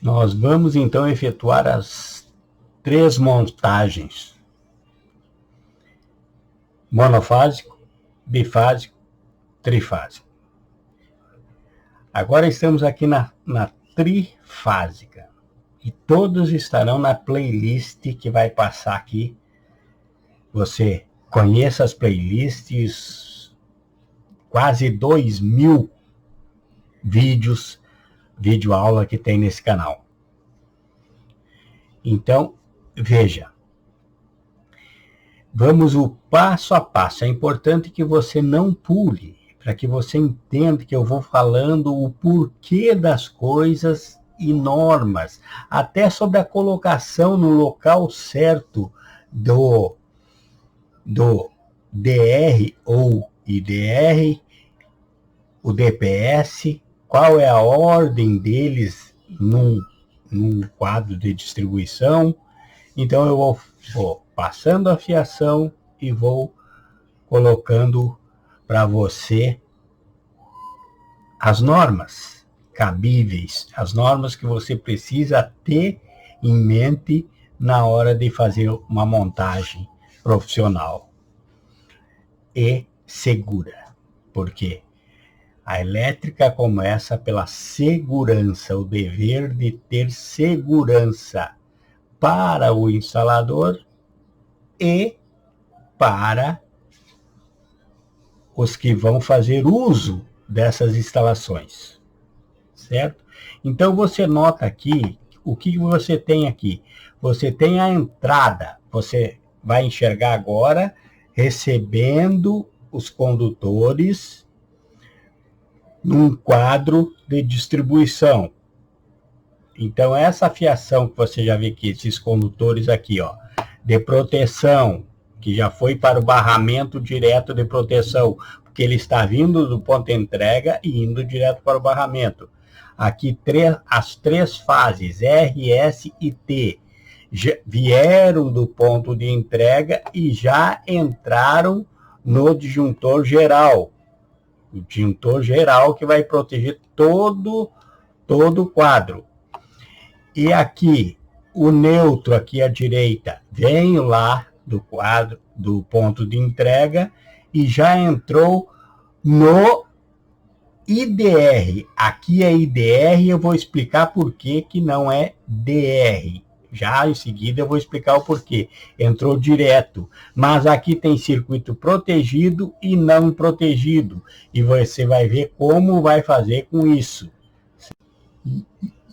Nós vamos então efetuar as 3 montagens: monofásico, bifásico, trifásico. Agora estamos aqui na trifásica e todos estarão na playlist que vai passar aqui. Você conheça as playlists, quase 2.000 vídeos, videoaula que tem nesse canal. Então, veja. Vamos o passo a passo. É importante que você não pule, para que você entenda que eu vou falando o porquê das coisas e normas, até sobre a colocação no local certo do DR ou IDR, o DPS, qual é a ordem deles num quadro de distribuição. Então eu vou passando a fiação e vou colocando para você as normas cabíveis, as normas que você precisa ter em mente na hora de fazer uma montagem profissional e segura. Porque a elétrica começa pela segurança, o dever de ter segurança para o instalador e para os que vão fazer uso dessas instalações, certo? Então você nota aqui, o que você tem aqui? Você tem a entrada, você vai enxergar agora recebendo os condutores num quadro de distribuição. Então essa fiação que você já vê aqui, esses condutores aqui, ó, de proteção, que já foi para o barramento direto de proteção, porque ele está vindo do ponto de entrega e indo direto para o barramento. Aqui as 3 fases, R, S e T, vieram do ponto de entrega e já entraram no disjuntor geral. O disjuntor geral que vai proteger todo o quadro. E aqui, o neutro aqui à direita, vem lá do quadro, do ponto de entrega, e já entrou no IDR. Aqui é IDR, eu vou explicar por que não é DR. Já em seguida eu vou explicar o porquê. Entrou direto. Mas aqui tem circuito protegido e não protegido. E você vai ver como vai fazer com isso.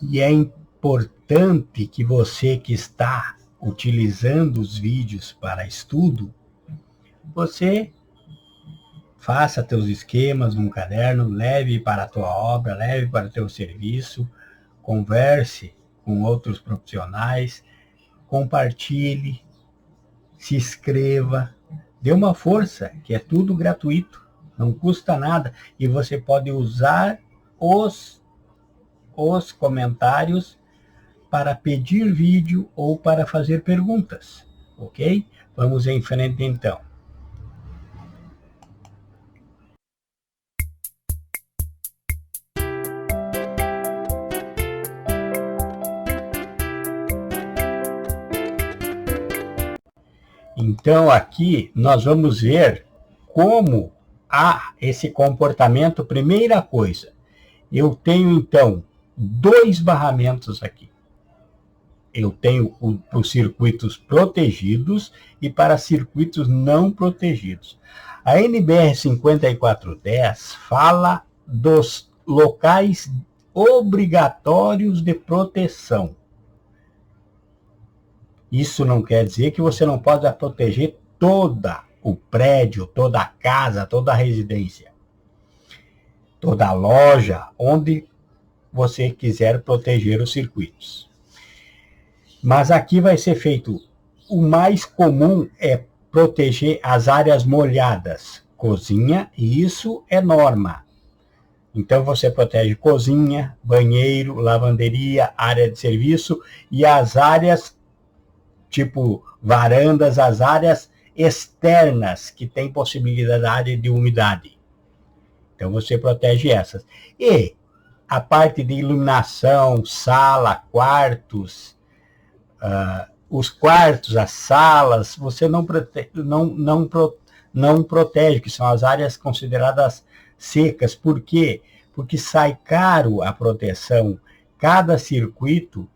E é importante que você que está utilizando os vídeos para estudo, você faça teus esquemas num caderno, leve para a tua obra, leve para o teu serviço, converse com outros profissionais, compartilhe, se inscreva, dê uma força, que é tudo gratuito, não custa nada, e você pode usar os comentários para pedir vídeo ou para fazer perguntas, ok? Vamos em frente então. Então aqui nós vamos ver como há esse comportamento. Primeira coisa, eu tenho então 2 barramentos aqui. Eu tenho para os circuitos protegidos e para circuitos não protegidos. A NBR 5410 fala dos locais obrigatórios de proteção. Isso não quer dizer que você não pode proteger todo o prédio, toda a casa, toda a residência, toda a loja, onde você quiser proteger os circuitos. Mas aqui vai ser feito, o mais comum é proteger as áreas molhadas, cozinha, e isso é norma. Então você protege cozinha, banheiro, lavanderia, área de serviço e as áreas tipo varandas, as áreas externas que tem possibilidade de umidade. Então você protege essas. E a parte de iluminação, sala, quartos, os quartos, as salas, você não protege, que são as áreas consideradas secas. Por quê? Porque sai caro a proteção. Cada circuito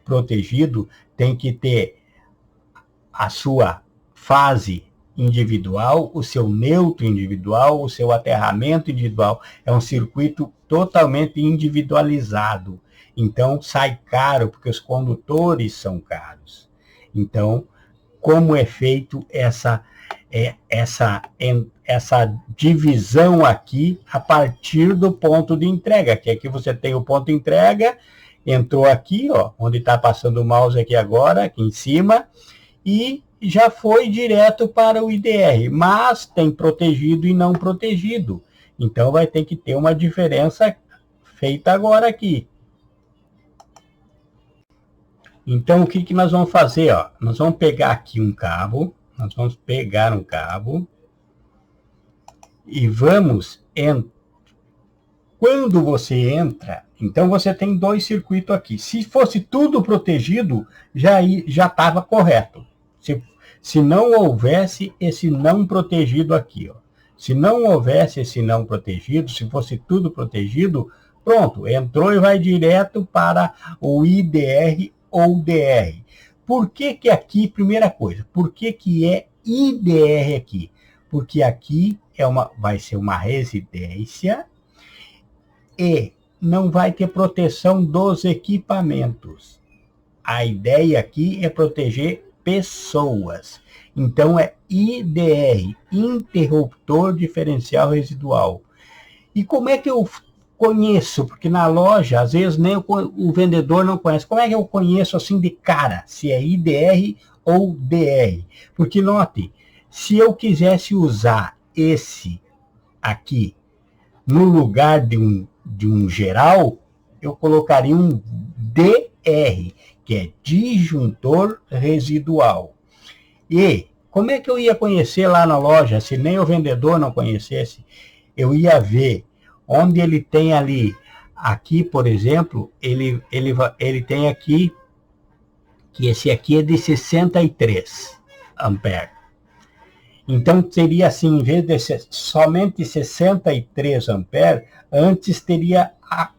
protegido tem que ter a sua fase individual, o seu neutro individual, o seu aterramento individual. É um circuito totalmente individualizado. Então, sai caro, porque os condutores são caros. Então, como é feito essa divisão aqui a partir do ponto de entrega? Que aqui você tem o ponto de entrega, entrou aqui, ó, onde está passando o mouse aqui agora, aqui em cima, e já foi direto para o IDR, mas tem protegido e não protegido. Então vai ter que ter uma diferença feita agora aqui. Então o que nós vamos fazer? Ó? Nós vamos pegar aqui um cabo, e vamos quando você entra, então você tem dois circuitos aqui. Se fosse tudo protegido, já estava correto. Se não houvesse esse não protegido aqui, ó. Se não houvesse esse não protegido, se fosse tudo protegido, pronto, entrou e vai direto para o IDR ou DR. Por que aqui, primeira coisa, por que é IDR aqui? Porque aqui vai ser uma residência e não vai ter proteção dos equipamentos. A ideia aqui é proteger pessoas. Então é IDR, interruptor diferencial residual. E como é que eu conheço? Porque na loja, às vezes, nem o vendedor não conhece. Como é que eu conheço assim de cara, se é IDR ou DR? Porque note, se eu quisesse usar esse aqui no lugar de um geral, eu colocaria um DR, que é disjuntor residual. E como é que eu ia conhecer lá na loja, se nem o vendedor não conhecesse? Eu ia ver onde ele tem ali, aqui, por exemplo, ele tem aqui, que esse aqui é de 63 amperes. Então, seria assim, em vez de ser somente 63 amperes, antes teria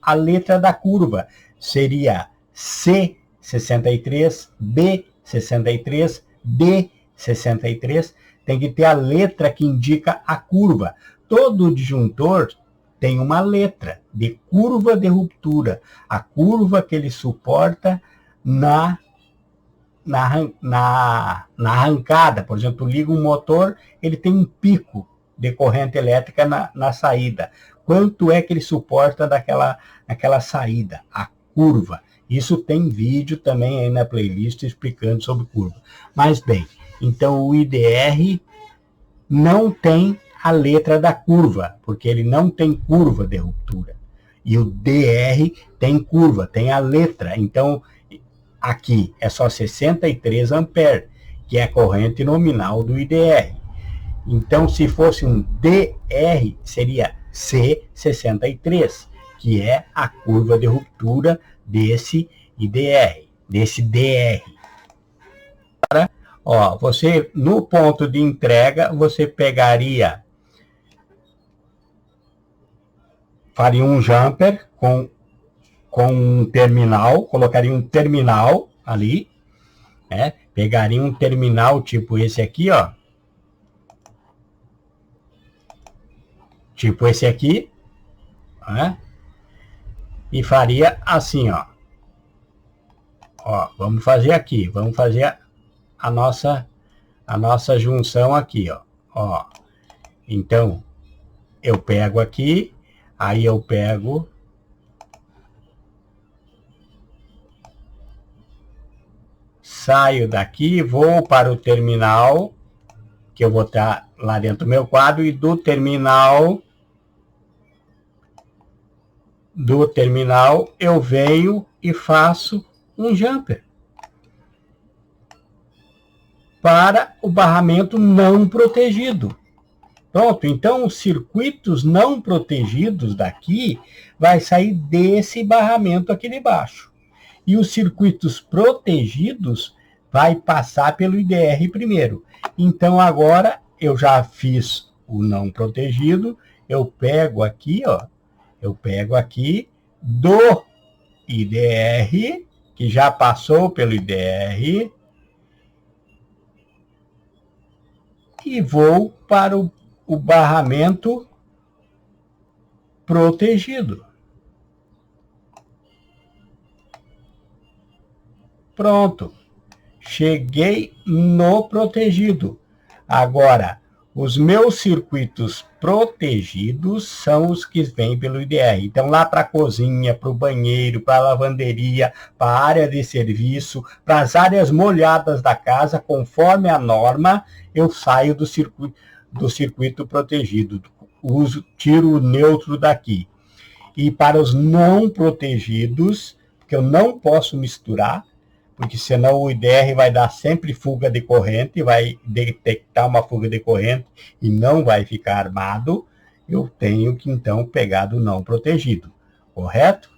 a letra da curva. Seria C63, B63, D63. Tem que ter a letra que indica a curva. Todo disjuntor tem uma letra de curva de ruptura. A curva que ele suporta na arrancada. Por exemplo, liga um motor, ele tem um pico de corrente elétrica na saída. Quanto é que ele suporta naquela saída? A curva. Isso tem vídeo também aí na playlist explicando sobre curva. Mas bem, então o IDR não tem a letra da curva, porque ele não tem curva de ruptura. E o DR tem curva, tem a letra. Então, aqui é só 63 amperes, que é a corrente nominal do IDR. Então, se fosse um DR, seria C63, que é a curva de ruptura desse IDR, desse DR. Agora, ó, você, no ponto de entrega, você faria um jumper com um terminal, colocaria um terminal ali, né? Pegaria um terminal tipo esse aqui, ó. Tipo esse aqui, né? E faria assim, ó. Ó, vamos fazer aqui, vamos fazer a nossa junção aqui, ó. Ó. Então, eu pego aqui, aí eu pego saio daqui, vou para o terminal, que eu vou estar lá dentro do meu quadro, e do terminal eu venho e faço um jumper para o barramento não protegido. Pronto, então os circuitos não protegidos daqui vai sair desse barramento aqui de baixo. E os circuitos protegidos vai passar pelo IDR primeiro. Então agora eu já fiz o não protegido, eu pego aqui, ó, eu pego aqui do IDR, que já passou pelo IDR, e vou para o barramento protegido. Pronto. Cheguei no protegido. Agora, os meus circuitos protegidos são os que vêm pelo IDR. Então, lá para a cozinha, para o banheiro, para a lavanderia, para a área de serviço, para as áreas molhadas da casa, conforme a norma, eu saio do circuito protegido. Tiro o neutro daqui. E para os não protegidos, que eu não posso misturar, porque senão o IDR vai dar sempre fuga de corrente, vai detectar uma fuga de corrente e não vai ficar armado, eu tenho que então pegar do não protegido, correto?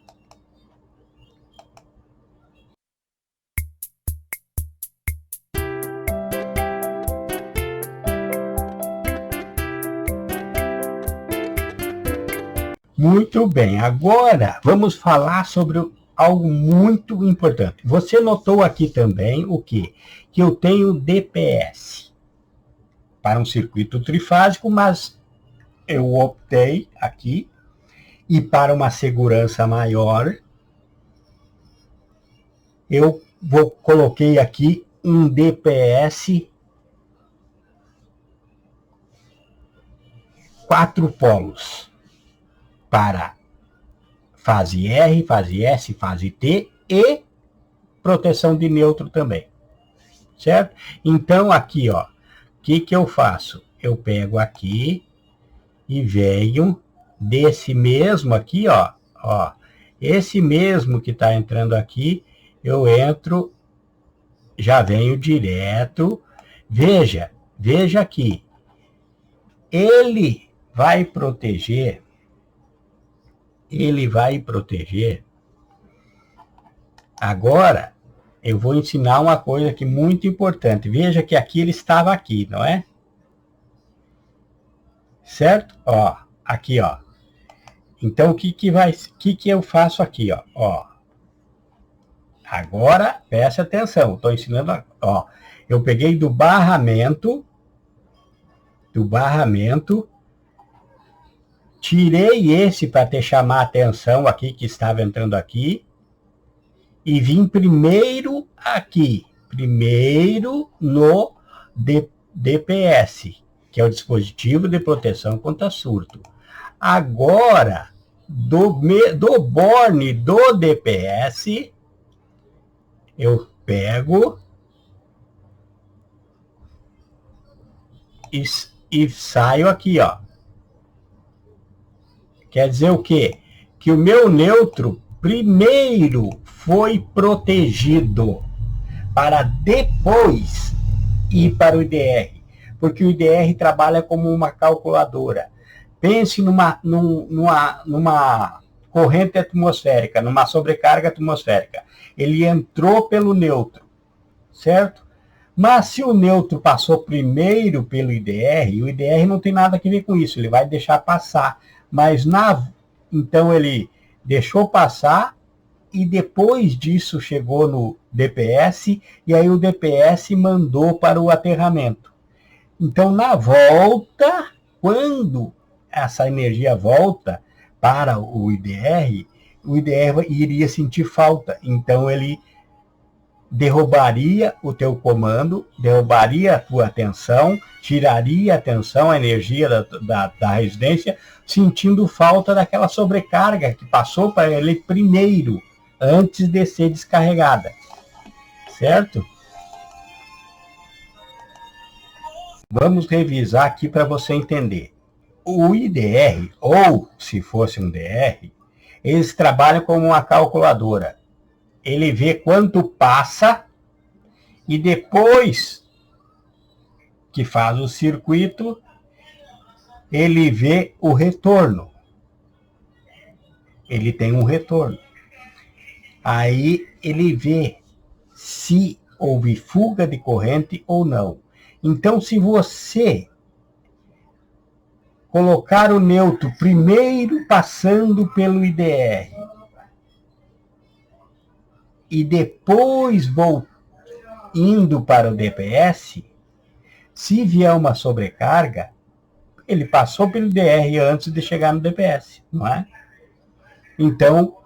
Muito bem, agora vamos falar sobre algo muito importante. Você notou aqui também o quê? Que eu tenho DPS para um circuito trifásico, mas eu optei aqui, e para uma segurança maior, eu coloquei aqui um DPS 4 polos para fase R, fase S, fase T e proteção de neutro também, certo? Então aqui, ó, o que eu faço? Eu pego aqui e venho desse mesmo aqui, ó, esse mesmo que está entrando aqui, eu entro, já venho direto, veja aqui, ele vai proteger, agora eu vou ensinar uma coisa aqui muito importante, veja que aqui ele estava aqui, não é? Certo? Ó, aqui, ó. Então, o que eu faço aqui, ó? Agora, preste atenção, estou ensinando, ó. Eu peguei do barramento, tirei esse para te chamar a atenção aqui, que estava entrando aqui, e vim primeiro aqui, no DPS, que é o dispositivo de proteção contra surto. Agora, do borne do DPS, eu pego e saio aqui, ó. Quer dizer o quê? Que o meu neutro primeiro foi protegido para depois ir para o IDR. Porque o IDR trabalha como uma calculadora. Pense numa corrente atmosférica, numa sobrecarga atmosférica. Ele entrou pelo neutro, certo? Mas se o neutro passou primeiro pelo IDR, o IDR não tem nada a ver com isso, ele vai deixar passar. Mas então ele deixou passar e depois disso chegou no DPS e aí o DPS mandou para o aterramento. Então na volta, quando essa energia volta para o IDR iria sentir falta. Então ele derrubaria o teu comando, derrubaria a tua atenção, tiraria a atenção, a energia da residência, sentindo falta daquela sobrecarga que passou para ele primeiro, antes de ser descarregada. Certo? Vamos revisar aqui para você entender. O IDR, ou se fosse um DR, eles trabalham como uma calculadora. Ele vê quanto passa e depois que faz o circuito, ele vê o retorno. Ele tem um retorno. Aí ele vê se houve fuga de corrente ou não. Então, se você colocar o neutro primeiro passando pelo IDR e depois indo para o DPS, se vier uma sobrecarga, ele passou pelo IDR antes de chegar no DPS, não é? Então,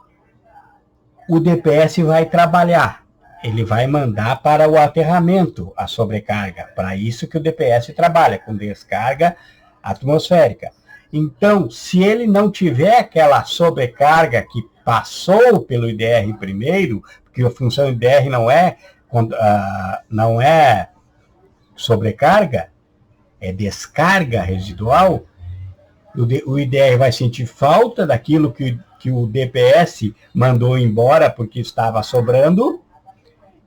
o DPS vai trabalhar. Ele vai mandar para o aterramento a sobrecarga. Para isso que o DPS trabalha, com descarga atmosférica. Então, se ele não tiver aquela sobrecarga que passou pelo IDR primeiro, porque a função IDR não é sobrecarga, é descarga residual, o IDR vai sentir falta daquilo que o DPS mandou embora porque estava sobrando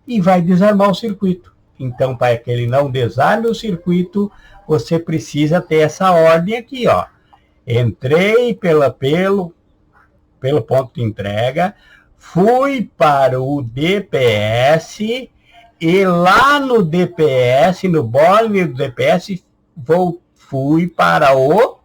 e vai desarmar o circuito. Então, para que ele não desarme o circuito, você precisa ter essa ordem aqui, ó. Entrei pelo ponto de entrega, fui para o DPS e lá no DPS, no borne do DPS, fui para o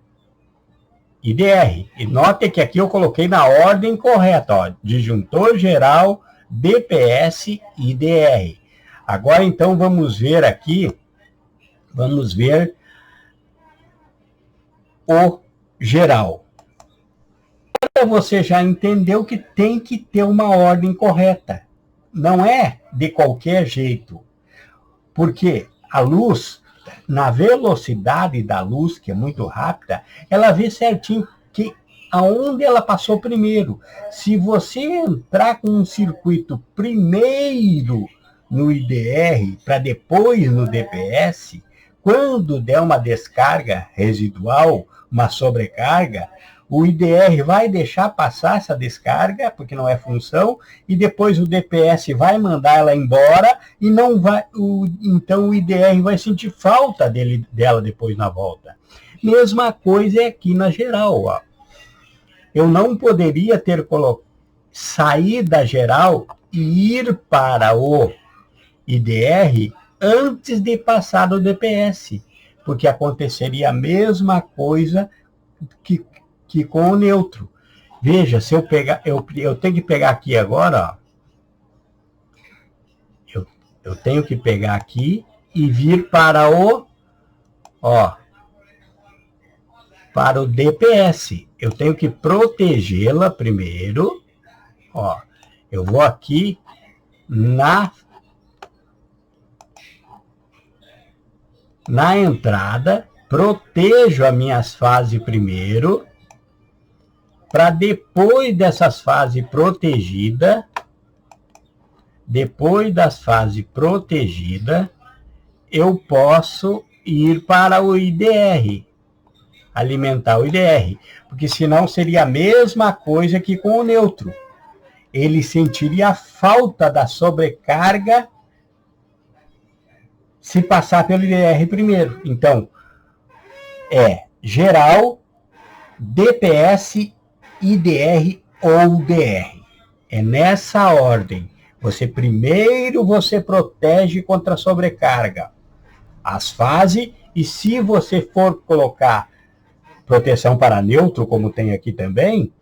IDR. E note que aqui eu coloquei na ordem correta, ó, disjuntor geral, DPS, IDR. Agora, então, vamos ver aqui, o geral. Agora você já entendeu que tem que ter uma ordem correta. Não é de qualquer jeito. Porque a luz, na velocidade da luz, que é muito rápida, ela vê certinho aonde ela passou primeiro. Se você entrar com um circuito primeiro no IDR, para depois no DPS, quando der uma descarga residual, uma sobrecarga, o IDR vai deixar passar essa descarga, porque não é função, e depois o DPS vai mandar ela embora, e não vai, então o IDR vai sentir falta dela depois na volta. Mesma coisa é aqui na geral, ó. Eu não poderia sair da geral e ir para o IDR antes de passar do DPS, porque aconteceria a mesma coisa que com o neutro. Veja, se eu pegar, eu tenho que pegar aqui agora, ó, eu tenho que pegar aqui e vir para para o DPS. Eu tenho que protegê-la primeiro, ó. Eu vou aqui na entrada, protejo as minhas fases primeiro, para depois dessas fases protegidas, eu posso ir para o IDR, alimentar o IDR, porque senão seria a mesma coisa que com o neutro. Ele sentiria a falta da sobrecarga se passar pelo IDR primeiro. Então, é geral, DPS, IDR ou DR. É nessa ordem. Primeiro você protege contra a sobrecarga, as fases, e se você for colocar proteção para neutro, como tem aqui também,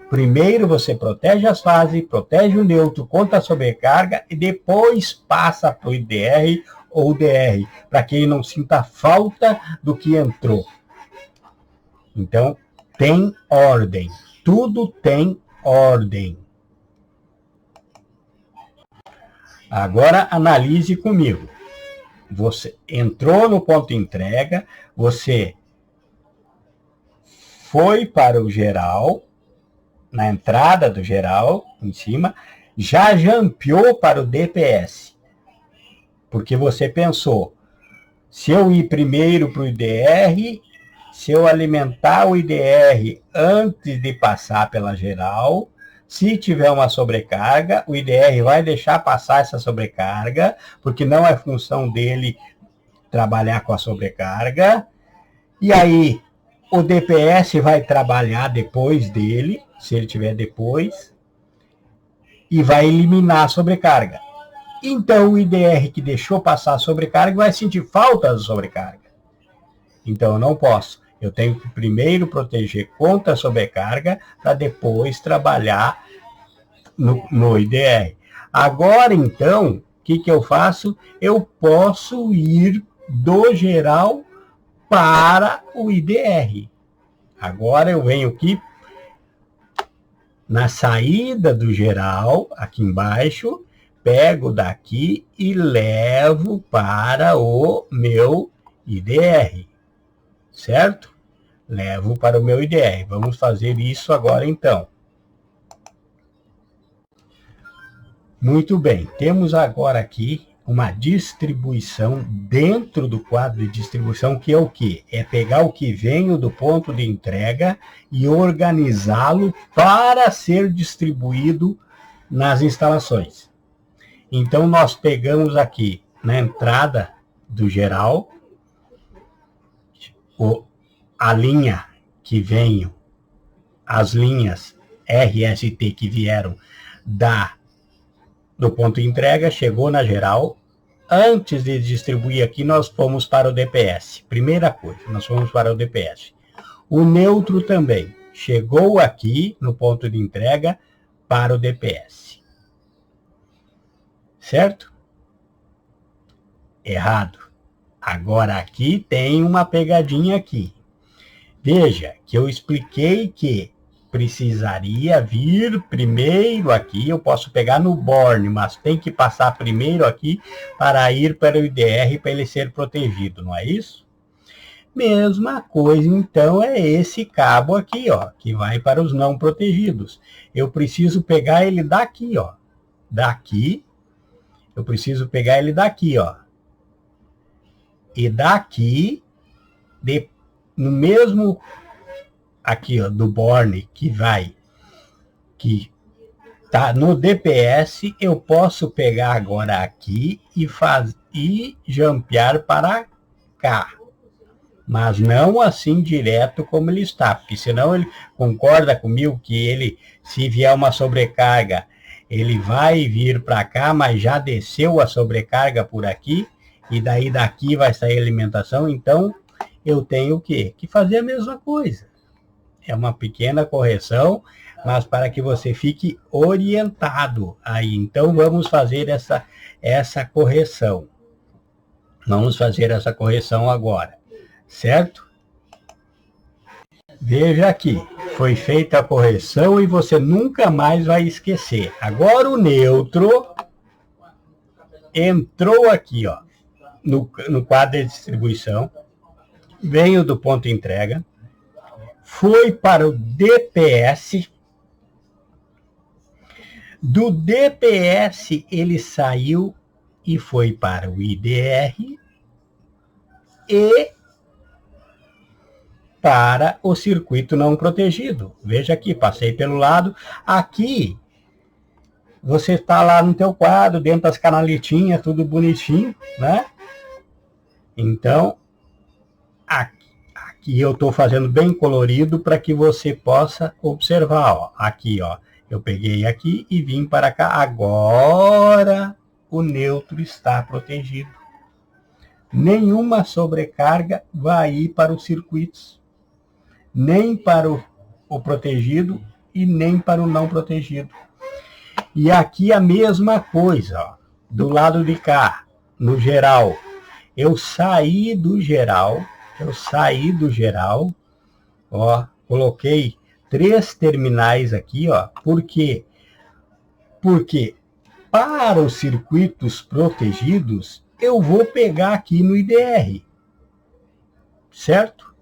primeiro você protege as fases, protege o neutro contra a sobrecarga e depois passa para o IDR ou DR, para que ele não sinta falta do que entrou. Então, tem ordem. Tudo tem ordem. Agora, analise comigo. Você entrou no ponto de entrega, você foi para o geral, na entrada do geral, em cima, já jampeou para o DPS. Porque você pensou, se eu ir primeiro para o IDR, se eu alimentar o IDR antes de passar pela geral, se tiver uma sobrecarga, o IDR vai deixar passar essa sobrecarga, porque não é função dele trabalhar com a sobrecarga. E aí, O DPS vai trabalhar depois dele, se ele tiver depois, e vai eliminar a sobrecarga. Então o IDR que deixou passar a sobrecarga vai sentir falta da sobrecarga. Então eu não posso. Eu tenho que primeiro proteger contra a sobrecarga para depois trabalhar no IDR. Agora então, o que eu faço? Eu posso ir do geral para o IDR. Agora eu venho aqui na saída do geral, aqui embaixo, pego daqui e levo para o meu IDR, certo? Levo para o meu IDR. Vamos fazer isso agora então. Muito bem, temos agora aqui uma distribuição dentro do quadro de distribuição, que é o quê? É pegar o que veio do ponto de entrega e organizá-lo para ser distribuído nas instalações. Então, nós pegamos aqui na entrada do geral, a linha que veio, as linhas RST que vieram do ponto de entrega, chegou na geral. Antes de distribuir aqui, nós fomos para o DPS. Primeira coisa, nós fomos para o DPS. O neutro também chegou aqui no ponto de entrega para o DPS. Certo? Errado. Agora aqui tem uma pegadinha aqui. Veja que eu expliquei que precisaria vir primeiro aqui, eu posso pegar no borne, mas tem que passar primeiro aqui para ir para o IDR para ele ser protegido, não é isso? Mesma coisa, então, é esse cabo aqui, ó, que vai para os não protegidos. Eu preciso pegar ele daqui, ó. Daqui, eu preciso pegar ele daqui, ó. E daqui, no mesmo aqui, ó, do borne que tá no DPS, eu posso pegar agora aqui e jumpear para cá. Mas não assim direto como ele está, porque senão ele concorda comigo que ele, se vier uma sobrecarga, ele vai vir para cá, mas já desceu a sobrecarga por aqui, e daí daqui vai sair a alimentação, então eu tenho o quê? Que fazer a mesma coisa. É uma pequena correção, mas para que você fique orientado aí. Então, vamos fazer essa correção. Vamos fazer essa correção agora, certo? Veja aqui, foi feita a correção e você nunca mais vai esquecer. Agora o neutro entrou aqui, ó, no quadro de distribuição, veio do ponto de entrega, foi para o DPS. Do DPS ele saiu e foi para o IDR e para o circuito não protegido. Veja aqui, passei pelo lado. Aqui, você está lá no teu quadro, dentro das canaletinhas, tudo bonitinho, né? Então, aqui eu estou fazendo bem colorido para que você possa observar. Ó. Aqui, ó, eu peguei aqui e vim para cá. Agora o neutro está protegido. Nenhuma sobrecarga vai ir para os circuitos, nem para o protegido e nem para o não protegido. E aqui a mesma coisa, ó, do lado de cá, no geral. Eu saí do geral, ó, coloquei 3 terminais aqui, ó. Por quê? Porque para os circuitos protegidos, eu vou pegar aqui no IDR, certo?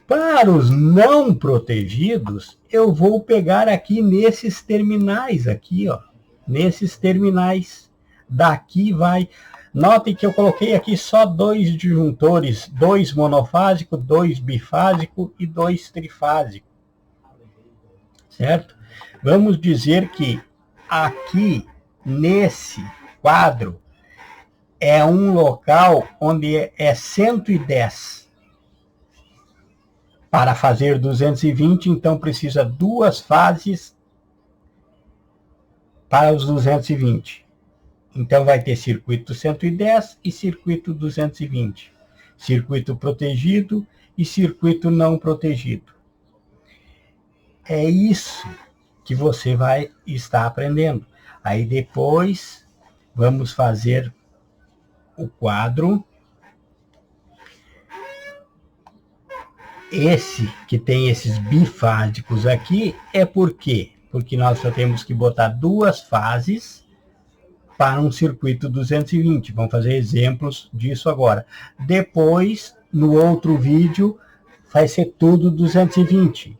Para os não protegidos, eu vou pegar aqui nesses terminais, aqui, ó. Nesses terminais. Daqui vai... Notem que eu coloquei aqui só 2 disjuntores, 2 monofásicos, 2 bifásicos e 2 trifásicos. Certo? Vamos dizer que aqui, nesse quadro, é um local onde é 110. Para fazer 220, então precisa duas fases para os 220. Então vai ter circuito 110 e circuito 220. Circuito protegido e circuito não protegido. É isso que você vai estar aprendendo. Aí depois vamos fazer o quadro. Esse que tem esses bifásicos aqui é por quê? Porque nós só temos que botar duas fases para um circuito 220. Vamos fazer exemplos disso agora. Depois, no outro vídeo, vai ser tudo 220.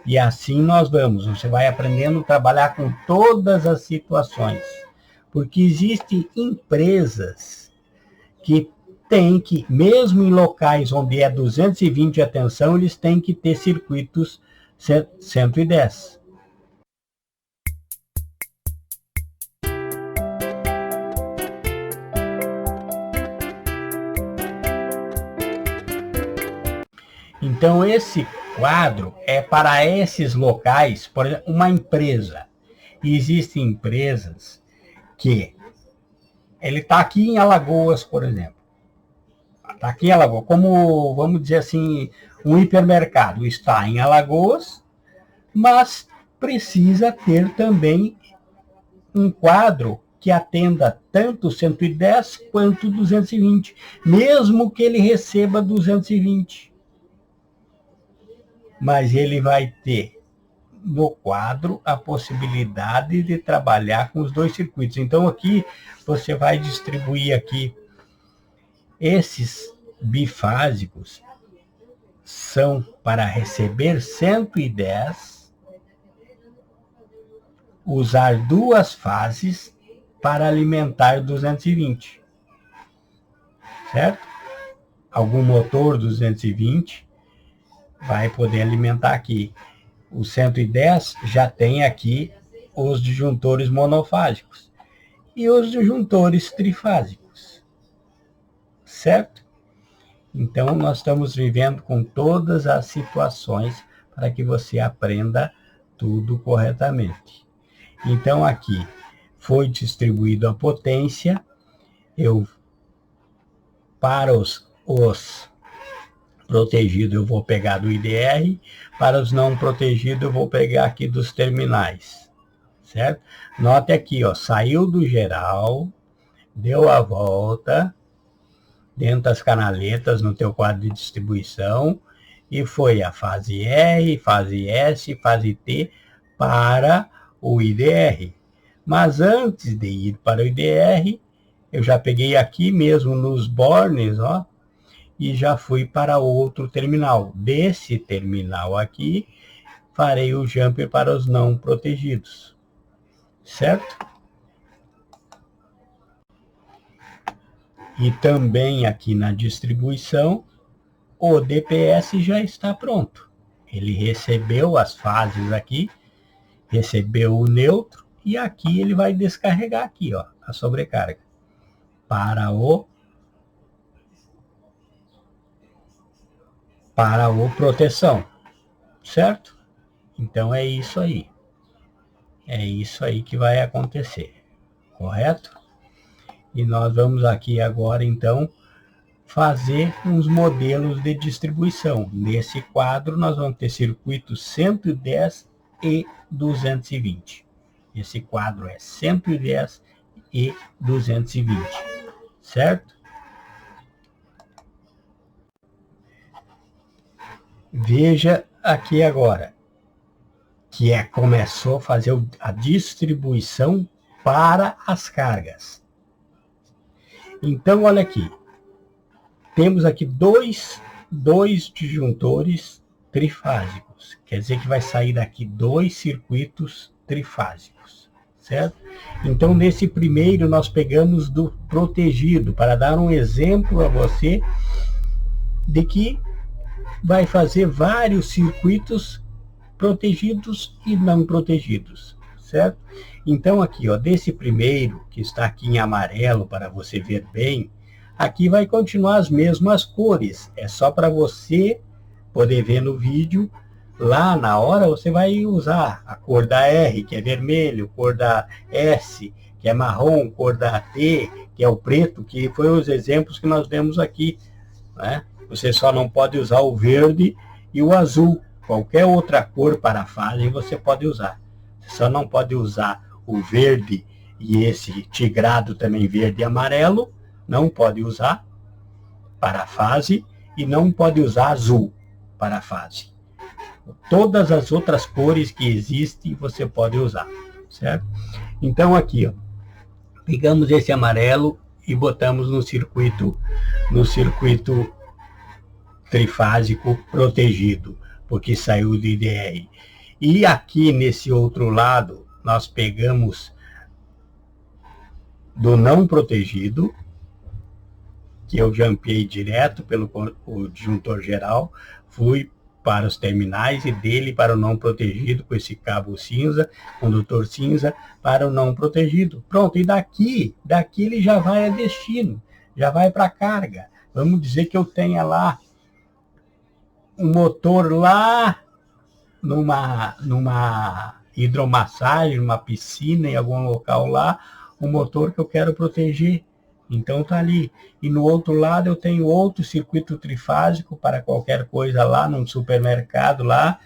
E assim nós vamos. Você vai aprendendo a trabalhar com todas as situações. Porque existem empresas que têm que, mesmo em locais onde é 220 a tensão, eles têm que ter circuitos 110. Então, esse quadro é para esses locais, por exemplo, uma empresa. E existem empresas que ele está aqui em Alagoas, por exemplo. Está aqui em Alagoas, como, vamos dizer assim, um hipermercado está em Alagoas, mas precisa ter também um quadro que atenda tanto 110 quanto 220, mesmo que ele receba 220. Mas ele vai ter no quadro a possibilidade de trabalhar com os dois circuitos. Então aqui você vai distribuir aqui esses bifásicos são para receber 110, usar duas fases para alimentar 220. Certo? Algum motor 220 vai poder alimentar aqui. O 110 já tem aqui os disjuntores monofásicos e os disjuntores trifásicos, certo? Então, nós estamos vivendo com todas as situações para que você aprenda tudo corretamente. Então, aqui foi distribuído a potência, para os protegidos eu vou pegar do IDR, para os não protegidos eu vou pegar aqui dos terminais, certo? Note aqui, ó, saiu do geral, deu a volta dentro das canaletas no teu quadro de distribuição e foi a fase R, fase S, fase T para o IDR. Mas antes de ir para o IDR, eu já peguei aqui mesmo nos bornes, ó, e já fui para outro terminal. Desse terminal aqui, farei o jumper para os não protegidos. Certo? E também aqui na distribuição, o DPS já está pronto. Ele recebeu as fases aqui, recebeu o neutro, e aqui ele vai descarregar aqui, ó, a sobrecarga. Para o proteção, certo? Então é isso aí. É isso aí que vai acontecer, correto? E nós vamos aqui agora, então, fazer uns modelos de distribuição. Nesse quadro, nós vamos ter circuitos 110 e 220. Esse quadro é 110 e 220, certo? Veja aqui agora, que começou a fazer a distribuição para as cargas. Então, olha aqui, temos aqui dois disjuntores trifásicos, quer dizer que vai sair daqui 2 circuitos trifásicos, certo? Então, nesse primeiro, nós pegamos do protegido, para dar um exemplo a você de que vai fazer vários circuitos protegidos e não protegidos, certo? Então aqui, ó, desse primeiro, que está aqui em amarelo para você ver bem, aqui vai continuar as mesmas cores, é só para você poder ver no vídeo. Lá na hora você vai usar a cor da R, que é vermelho, cor da S, que é marrom, cor da T, que é o preto, que foi os exemplos que nós demos aqui, né? Você só não pode usar o verde e o azul. Qualquer outra cor para a fase você pode usar. Você só não pode usar o verde e esse tigrado também verde e amarelo, não pode usar para a fase, e não pode usar azul para a fase. Todas as outras cores que existem você pode usar, certo? Então aqui, ó, pegamos esse amarelo e botamos no circuito trifásico protegido, porque saiu do IDR. E aqui nesse outro lado, nós pegamos do não protegido, que eu jampeei direto pelo o disjuntor geral, fui para os terminais e dele para o não protegido, com esse cabo cinza, condutor cinza, para o não protegido. Pronto, e daqui ele já vai a destino, já vai para a carga. Vamos dizer que eu tenha lá um motor lá numa hidromassagem, numa piscina, em algum local lá, um motor que eu quero proteger. Então tá ali. E no outro lado eu tenho outro circuito trifásico para qualquer coisa lá, num supermercado lá,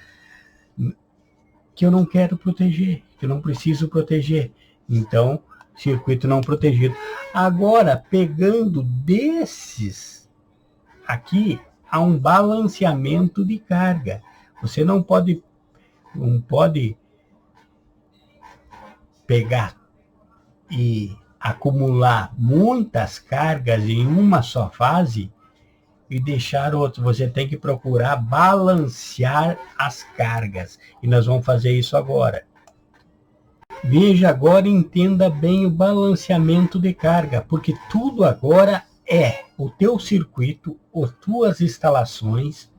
que eu não quero proteger, que eu não preciso proteger. Então, circuito não protegido. Agora, pegando desses aqui, há um balanceamento de carga. Você não pode pegar e acumular muitas cargas em uma só fase e deixar outro. Você tem que procurar balancear as cargas. E nós vamos fazer isso agora. Veja agora e entenda bem o balanceamento de carga, porque tudo agora é o teu circuito, as tuas instalações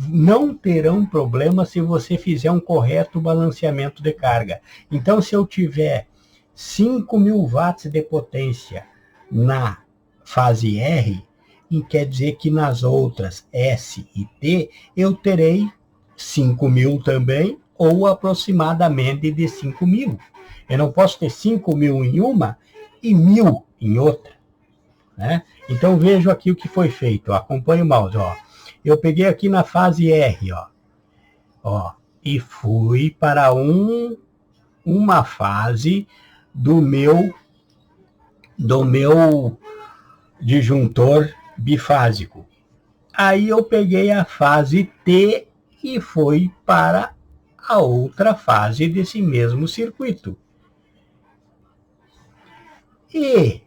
não terão problema se você fizer um correto balanceamento de carga. Então, se eu tiver 5.000 watts de potência na fase R, e quer dizer que nas outras S e T, eu terei 5.000 também, ou aproximadamente de 5.000. Eu não posso ter 5.000 em uma e 1.000 em outra, né? Então, vejo aqui o que foi feito. Acompanhe o mouse, ó. Eu peguei aqui na fase R, ó, e fui para uma fase do meu disjuntor bifásico. Aí eu peguei a fase T e fui para a outra fase desse mesmo circuito. E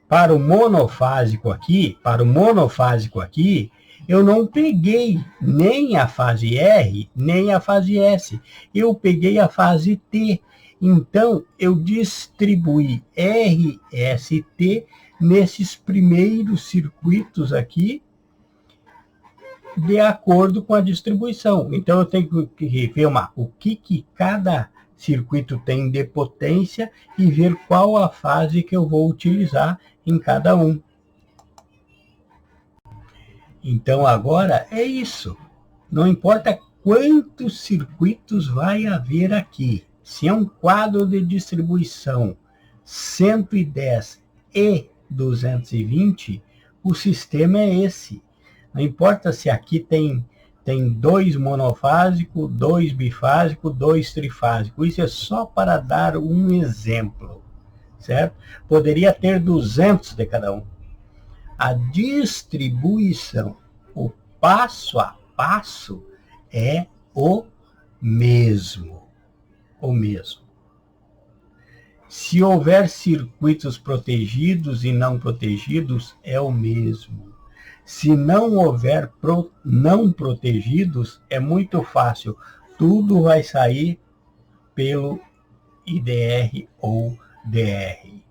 para o monofásico aqui, eu não peguei nem a fase R, nem a fase S. Eu peguei a fase T. Então, eu distribuí R, S e T nesses primeiros circuitos aqui, de acordo com a distribuição. Então, eu tenho que ver o que cada circuito tem de potência e ver qual a fase que eu vou utilizar em cada um. Então, agora é isso. Não importa quantos circuitos vai haver aqui. Se é um quadro de distribuição 110 e 220, o sistema é esse. Não importa se aqui tem 2 monofásicos, 2 bifásicos, 2 trifásicos. Isso é só para dar um exemplo, certo? Poderia ter 200 de cada um. A distribuição, o passo a passo, é o mesmo. Se houver circuitos protegidos e não protegidos, é o mesmo. Se não houver não protegidos, é muito fácil. Tudo vai sair pelo IDR ou DR.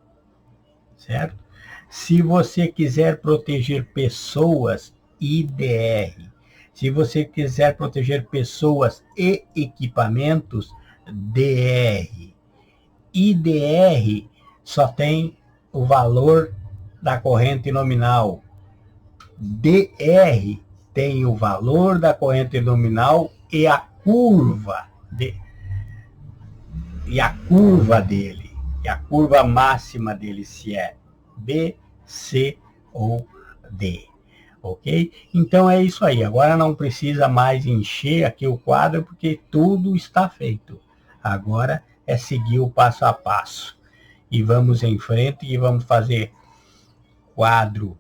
Certo? Se você quiser proteger pessoas, IDR. Se você quiser proteger pessoas e equipamentos, DR. IDR só tem o valor da corrente nominal. DR tem o valor da corrente nominal e a curva dele, e a curva máxima dele, se é B, C ou D. Ok? Então é isso aí. Agora não precisa mais encher aqui o quadro, porque tudo está feito. Agora é seguir o passo a passo. E vamos em frente e vamos fazer quadro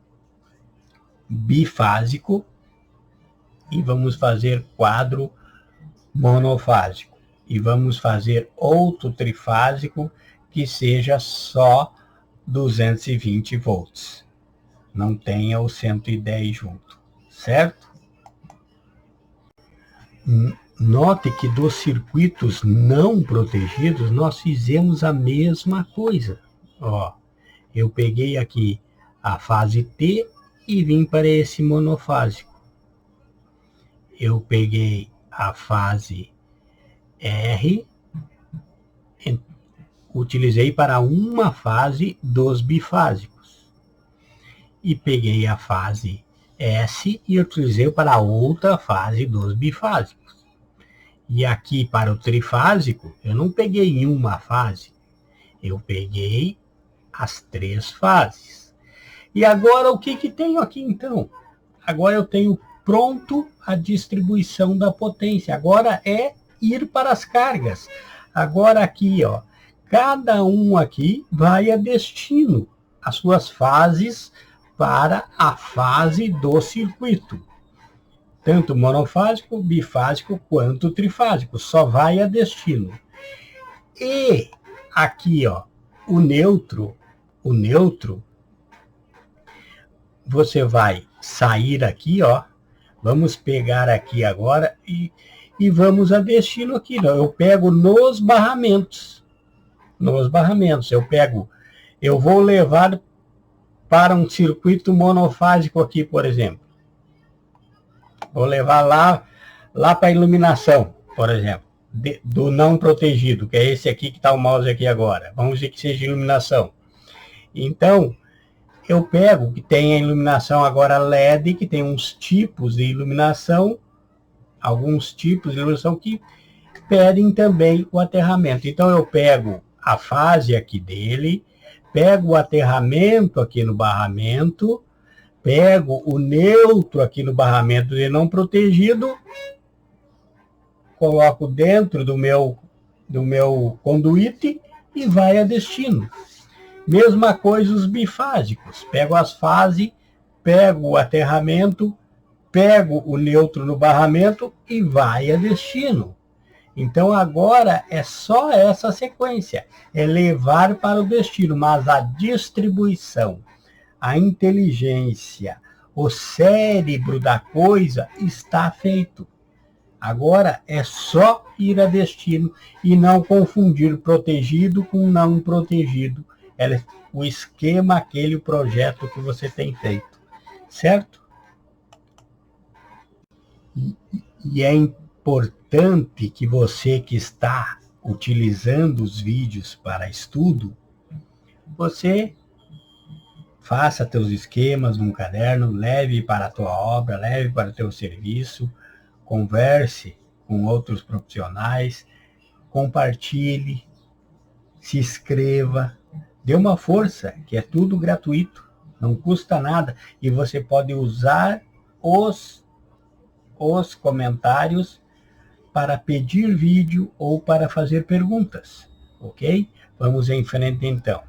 bifásico e vamos fazer quadro monofásico. E vamos fazer outro trifásico que seja só 220 volts. Não tenha o 110 junto, certo? Note que dos circuitos não protegidos, nós fizemos a mesma coisa. Ó, eu peguei aqui a fase T e vim para esse monofásico. Eu peguei a fase R, utilizei para uma fase dos bifásicos. E peguei a fase S e utilizei para outra fase dos bifásicos. E aqui para o trifásico, eu não peguei em uma fase, eu peguei as 3 fases. E agora o que tenho aqui então? Agora eu tenho pronto a distribuição da potência. Agora é ir para as cargas. Agora aqui, ó, cada um aqui vai a destino, as suas fases para a fase do circuito. Tanto monofásico, bifásico quanto trifásico, só vai a destino. E aqui, ó, o neutro, você vai sair aqui, ó, vamos pegar aqui agora e vamos a destino aqui. Eu pego nos barramentos, eu vou levar para um circuito monofásico aqui, por exemplo. Vou levar lá para a iluminação, por exemplo, do não protegido, que é esse aqui que está o mouse aqui agora. Vamos dizer que seja iluminação. Então, eu pego que tem a iluminação agora LED, que tem uns tipos de iluminação, alguns tipos de iluminação que pedem também o aterramento. Então, eu pego a fase aqui dele, pego o aterramento aqui no barramento, pego o neutro aqui no barramento de não protegido, coloco dentro do meu conduíte e vai a destino. Mesma coisa os bifásicos. Pego as fases, pego o aterramento, pego o neutro no barramento e vai a destino. Então agora é só essa sequência, é levar para o destino, mas a distribuição, a inteligência, o cérebro da coisa está feito. Agora é só ir a destino e não confundir protegido com não protegido. É o esquema, aquele projeto que você tem feito, certo? E é importante que você que está utilizando os vídeos para estudo, você faça teus esquemas num caderno, leve para a tua obra, leve para o teu serviço, converse com outros profissionais, compartilhe, se inscreva, dê uma força, que é tudo gratuito, não custa nada, e você pode usar os comentários para pedir vídeo ou para fazer perguntas, ok? Vamos em frente então.